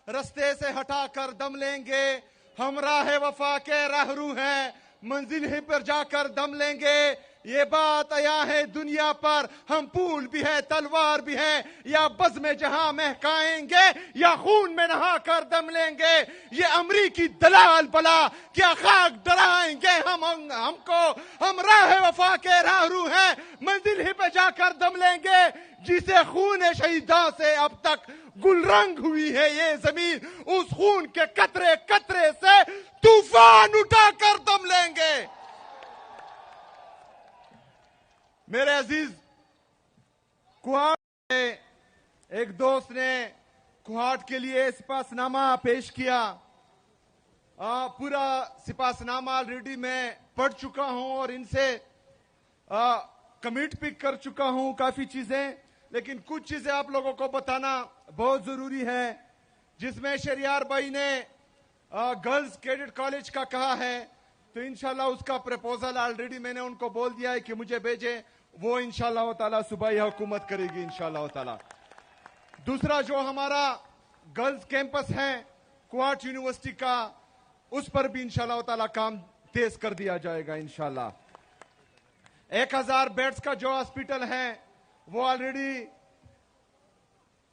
رستے سے ہٹا کر دم لیں گے. ہم راہ وفا کے راہرو ہیں, منزل ہی پر جا کر دم لیں گے. یہ بات عیاں ہے دنیا پر, ہم پھول بھی ہے تلوار بھی ہے, یا بز میں جہاں مہکائیں گے یا خون میں نہا کر دم لیں گے. یہ امریکی دلال بلا کیا خاک ڈرائیں گے ہم کو, ہم راہ وفا کے راہرو ہیں, منزل ہی پہ جا کر دم لیں گے. جسے خون شہیداں سے اب تک گل رنگ ہوئی ہے یہ زمین, اس خون کے قطرے قطرے سے طوفان اٹھا کر دم لیں گے. میرے عزیز, کوہاٹ میں ایک دوست نے کوہاٹ کے لیے سپاس نامہ پیش کیا. پورا سپاس نامہ آلریڈی میں پڑھ چکا ہوں اور ان سے کمنٹ پک کر چکا ہوں کافی چیزیں, لیکن کچھ چیزیں آپ لوگوں کو بتانا بہت ضروری ہے. جس میں شہریار بھائی نے گرلز کیڈٹ کالج کا کہا ہے, تو انشاءاللہ اس کا پرپوزل آلریڈی میں نے ان کو بول دیا ہے کہ مجھے بھیجیں, وہ انشاءاللہ تعالی صوبائی حکومت کرے گی انشاءاللہ تعالی. دوسرا جو ہمارا گرلز کیمپس ہے کوہاٹ یونیورسٹی کا, اس پر بھی انشاءاللہ تعالی کام تیز کر دیا جائے گا انشاءاللہ. 1000 بیڈز کا جو ہاسپٹل ہے وہ آلریڈی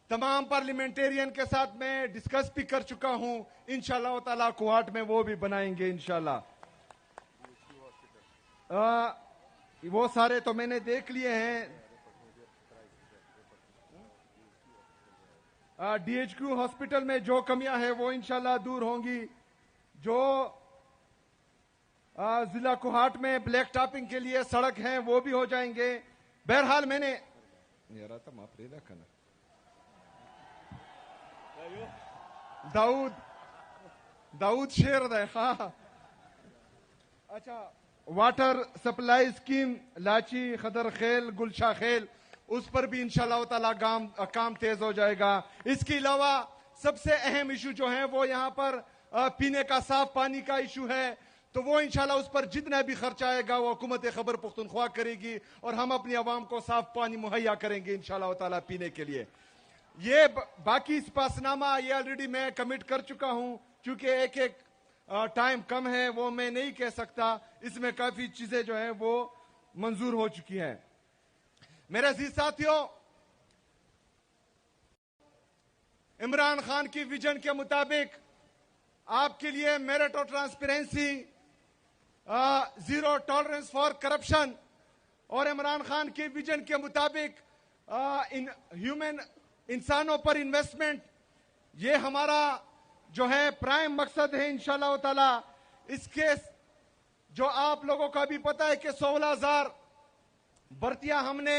تمام پارلیمنٹیرین کے ساتھ میں ڈسکس بھی کر چکا ہوں. انشاءاللہ تعالی کوہاٹ میں وہ بھی بنائیں گے انشاءاللہ. وہ سارے تو میں نے دیکھ لیے ہیں. ڈی ایچ کیو ہاسپٹل میں جو کمیاں ہیں وہ انشاءاللہ دور ہوں گی. جو ضلع کوہاٹ میں بلیک ٹاپنگ کے لیے سڑک ہیں وہ بھی ہو جائیں گے. بہرحال میں نے داؤد شیر دے خواہ. اچھا, water supply scheme Lachi Khadar Khel Gulsha Khel, اس پر بھی انشاءاللہ تعالی کام تیز ہو جائے گا. اس کے علاوہ سب سے اہم ایشو جو ہے وہ یہاں پر پینے کا صاف پانی کا ایشو ہے, تو وہ انشاءاللہ اس پر جتنا بھی خرچ آئے گا وہ حکومت خیبر پختونخوا کرے گی, اور ہم اپنی عوام کو صاف پانی مہیا کریں گے انشاءاللہ تعالی پینے کے لیے. یہ باقی سپاس نامہ یہ آلریڈی میں کمٹ کر چکا ہوں, چونکہ ایک ٹائم کم ہے وہ میں نہیں کہہ سکتا. اس میں کافی چیزیں جو ہیں وہ منظور ہو چکی ہیں. میرے عزیز ساتھیوں, عمران خان کی ویژن کے مطابق آپ کے لیے میرٹ اور transparency, zero tolerance for corruption, اور عمران خان کے ویژن کے مطابق انسانوں پر انویسٹمنٹ, یہ ہمارا جو ہے پرائم مقصد ہے انشاءاللہ تعالی. اس کے جو آپ لوگوں کا بھی پتا ہے کہ 16,000 بھرتیاں ہم نے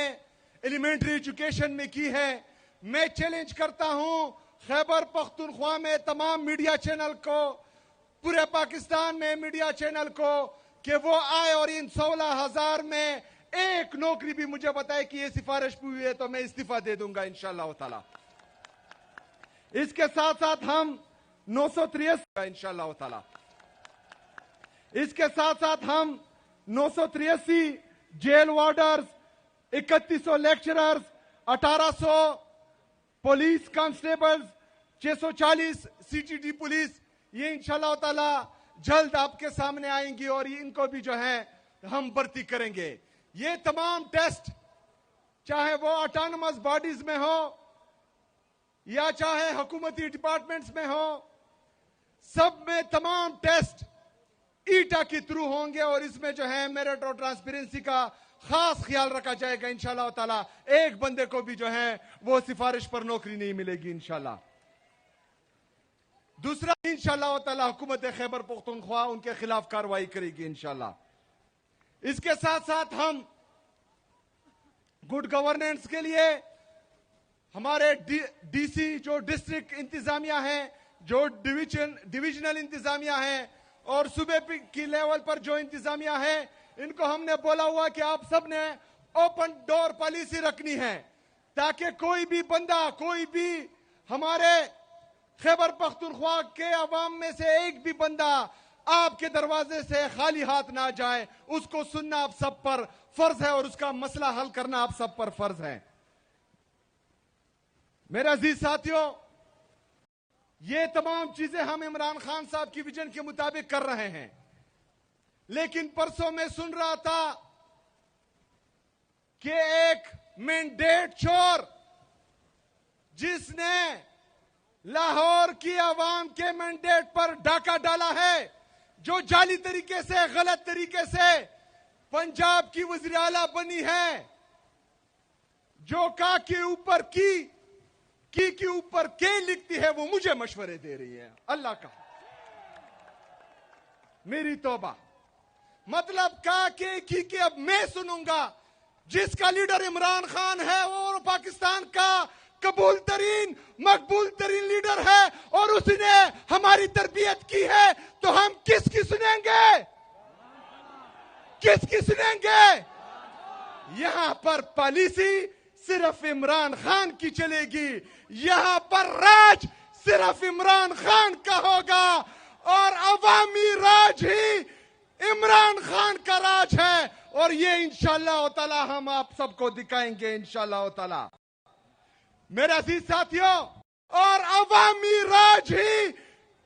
ایلیمنٹری ایجوکیشن میں کی ہے. میں چیلنج کرتا ہوں خیبر پختونخوا میں تمام میڈیا چینل کو, پورے پاکستان میں میڈیا چینل کو, کہ وہ آئے اور ان 16,000 میں ایک نوکری بھی مجھے بتائے کہ یہ سفارش ہوئی ہے تو میں استعفیٰ دے دوں گا انشاءاللہ تعالی. اس کے ساتھ ساتھ ہم 983 انشاءاللہ تعالی. اس کے ساتھ ساتھ ہم 983 jail warders, 3100 lecturers, 1800 police constables, 640 C T D police, یہ انشاءاللہ تعالی جلد آپ کے سامنے آئیں گی, اور ان کو بھی جو ہے ہم بھرتی کریں گے. یہ تمام ٹیسٹ چاہے وہ آٹونومس باڈیز میں ہو یا چاہے حکومتی ڈپارٹمنٹس میں ہو, سب میں تمام ٹیسٹ ایٹا کے تھرو ہوں گے, اور اس میں جو ہے میرٹ اور ٹرانسپیرنسی کا خاص خیال رکھا جائے گا انشاءاللہ تعالی. ایک بندے کو بھی جو ہے وہ سفارش پر نوکری نہیں ملے گی انشاءاللہ. دوسرا, انشاءاللہ تعالی حکومت خیبر پختونخوا ان کے خلاف کارروائی کرے گی انشاءاللہ. اس کے ساتھ ساتھ ہم گڈ گورننس کے لیے ہمارے ڈی سی جو ڈسٹرکٹ انتظامیہ ہیں, جو ڈویژنل انتظامیہ ہیں, اور صوبے کی لیول پر جو انتظامیہ ہے, ان کو ہم نے بولا ہوا کہ آپ سب نے اوپن ڈور پالیسی رکھنی ہے, تاکہ کوئی بھی بندہ, کوئی بھی ہمارے خیبر پختونخوا کے عوام میں سے ایک بھی بندہ آپ کے دروازے سے خالی ہاتھ نہ جائے. اس کو سننا آپ سب پر فرض ہے, اور اس کا مسئلہ حل کرنا آپ سب پر فرض ہے. میرے عزیز ساتھیوں, یہ تمام چیزیں ہم عمران خان صاحب کی ویژن کے مطابق کر رہے ہیں. لیکن پرسوں میں سن رہا تھا کہ ایک مینڈیٹ چور جس نے لاہور کی عوام کے مینڈیٹ پر ڈاکہ ڈالا ہے, جو جعلی طریقے سے, غلط طریقے سے پنجاب کی وزیر اعلیٰ بنی ہے, جو کا کے اوپر کی کے اوپر کے لکھتی ہے, وہ مجھے مشورے دے رہی ہے. اللہ کا میری توبہ. مطلب کا کے اب میں سنوں گا. جس کا لیڈر عمران خان ہے وہ پاکستان کا قبول ترین, مقبول ترین لیڈر ہے, اور اس نے ہماری تربیت کی ہے, تو ہم کس کی سنیں گے؟ کس کی سنیں گے؟ یہاں پر پالیسی صرف عمران خان کی چلے گی, یہاں پر راج صرف عمران خان کا ہوگا, اور عوامی راج ہی عمران خان کا راج ہے, اور یہ انشاءاللہ تعالی ہم آپ سب کو دکھائیں گے انشاءاللہ تعالی. میرے عزیز ساتھیوں, اور عوامی راج ہی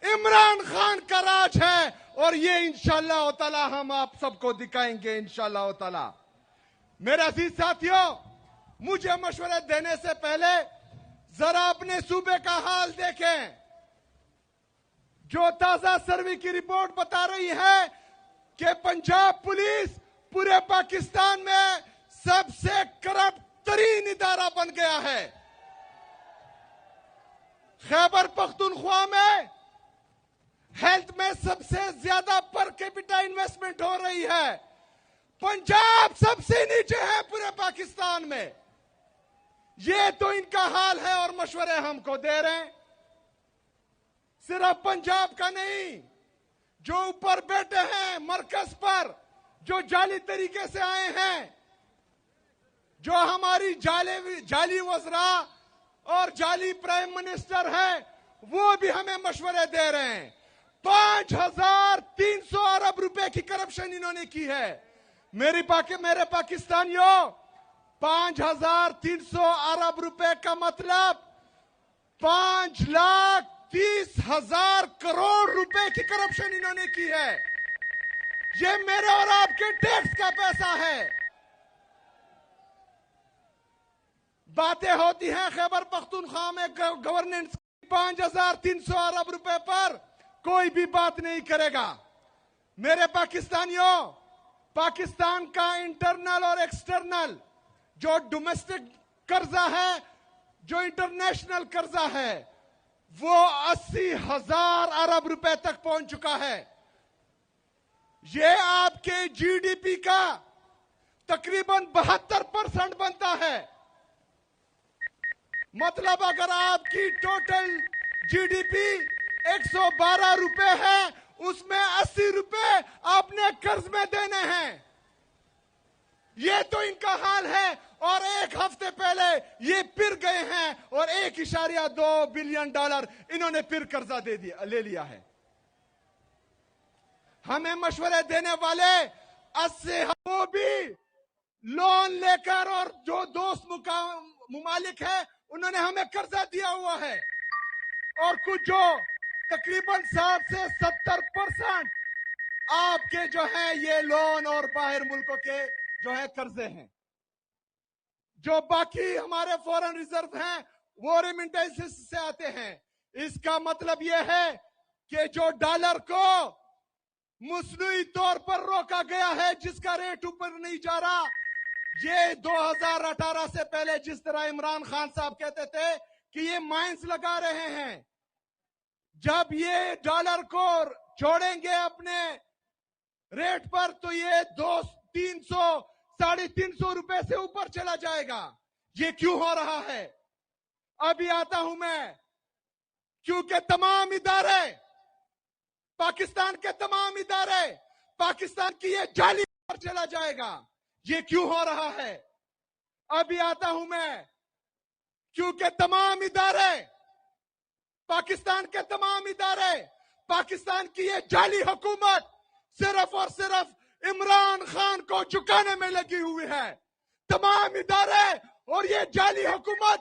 عمران خان کا راج ہے, اور یہ انشاءاللہ تعالی ہم آپ سب کو دکھائیں گے انشاءاللہ تعالی. میرے عزیز ساتھیوں, مجھے مشورے دینے سے پہلے ذرا اپنے صوبے کا حال دیکھیں. جو تازہ سروے کی رپورٹ بتا رہی ہے کہ پنجاب پولیس پورے پاکستان میں سب سے کرپٹ ترین ادارہ بن گیا ہے. خیبر پختونخوا میں ہیلتھ میں سب سے زیادہ پر کیپٹا انویسٹمنٹ ہو رہی ہے. پنجاب سب سے نیچے ہے پورے پاکستان میں. یہ تو ان کا حال ہے, اور مشورے ہم کو دے رہے ہیں. صرف پنجاب کا نہیں, جو اوپر بیٹھے ہیں مرکز پر, جو جعلی طریقے سے آئے ہیں, جو ہماری جعلی وزراء اور جعلی پرائم منسٹر ہے, وہ بھی ہمیں مشورے دے رہے ہیں. 5300 ارب روپے کی کرپشن انہوں نے کی ہے. میرے پاکستانیوں, 5300 ارب روپے کا مطلب 5,30,000 کروڑ روپے کی کرپشن انہوں نے کی ہے. یہ میرے اور آپ کے ٹیکس کا پیسہ ہے. باتیں ہوتی ہیں خیبر پختونخوا میں گورننس, 5300 ارب روپے پر کوئی بھی بات نہیں کرے گا. میرے پاکستانیوں, پاکستان کا انٹرنل اور ایکسٹرنل جو ڈومیسٹک قرضہ ہے, جو انٹرنیشنل قرضہ ہے, وہ 80,000 ارب روپے تک پہنچ چکا ہے. یہ آپ کے جی ڈی پی کا تقریباً 72% بنتا ہے. مطلب اگر آپ کی ٹوٹل جی ڈی پی 112 روپے ہے, اس میں 80 روپے آپ نے قرض میں دینے ہیں. یہ تو ان کا حال ہے. اور ایک ہفتے پہلے یہ پھر گئے ہیں اور 1.2 بلین ڈالر انہوں نے پھر قرضہ لے لیا ہے. ہمیں مشورے دینے والے 80 وہ بھی لون لے کر, اور جو دوست ممالک ہیں انہوں نے ہمیں قرضہ دیا ہوا ہے, اور کچھ جو تقریباً 60 سے 70% آپ کے جو ہیں یہ لون اور باہر ملکوں کے جو ہے قرضے ہیں. جو باقی ہمارے فورن ریزرو ہیں وہ ریمنٹنس سے آتے ہیں. اس کا مطلب یہ ہے کہ جو ڈالر کو مصنوعی طور پر روکا گیا ہے, جس کا ریٹ اوپر نہیں جا رہا, یہ 2018 سے پہلے جس طرح عمران خان صاحب کہتے تھے کہ یہ مائنس لگا رہے ہیں, جب یہ ڈالر کو چھوڑیں گے اپنے ریٹ پر تو یہ 200-300 350 روپے سے اوپر چلا جائے گا. یہ کیوں ہو رہا ہے؟ ابھی آتا ہوں میں. کیونکہ تمام ادارے, پاکستان کے تمام ادارے پاکستان کی یہ جعلی پر چلا جائے گا. یہ کیوں ہو رہا ہے؟ ابھی آتا ہوں میں. کیونکہ تمام ادارے, پاکستان کے تمام ادارے, پاکستان کی یہ جعلی حکومت صرف اور صرف عمران خان کو چکانے میں لگی ہوئی ہے. تمام ادارے اور یہ جعلی حکومت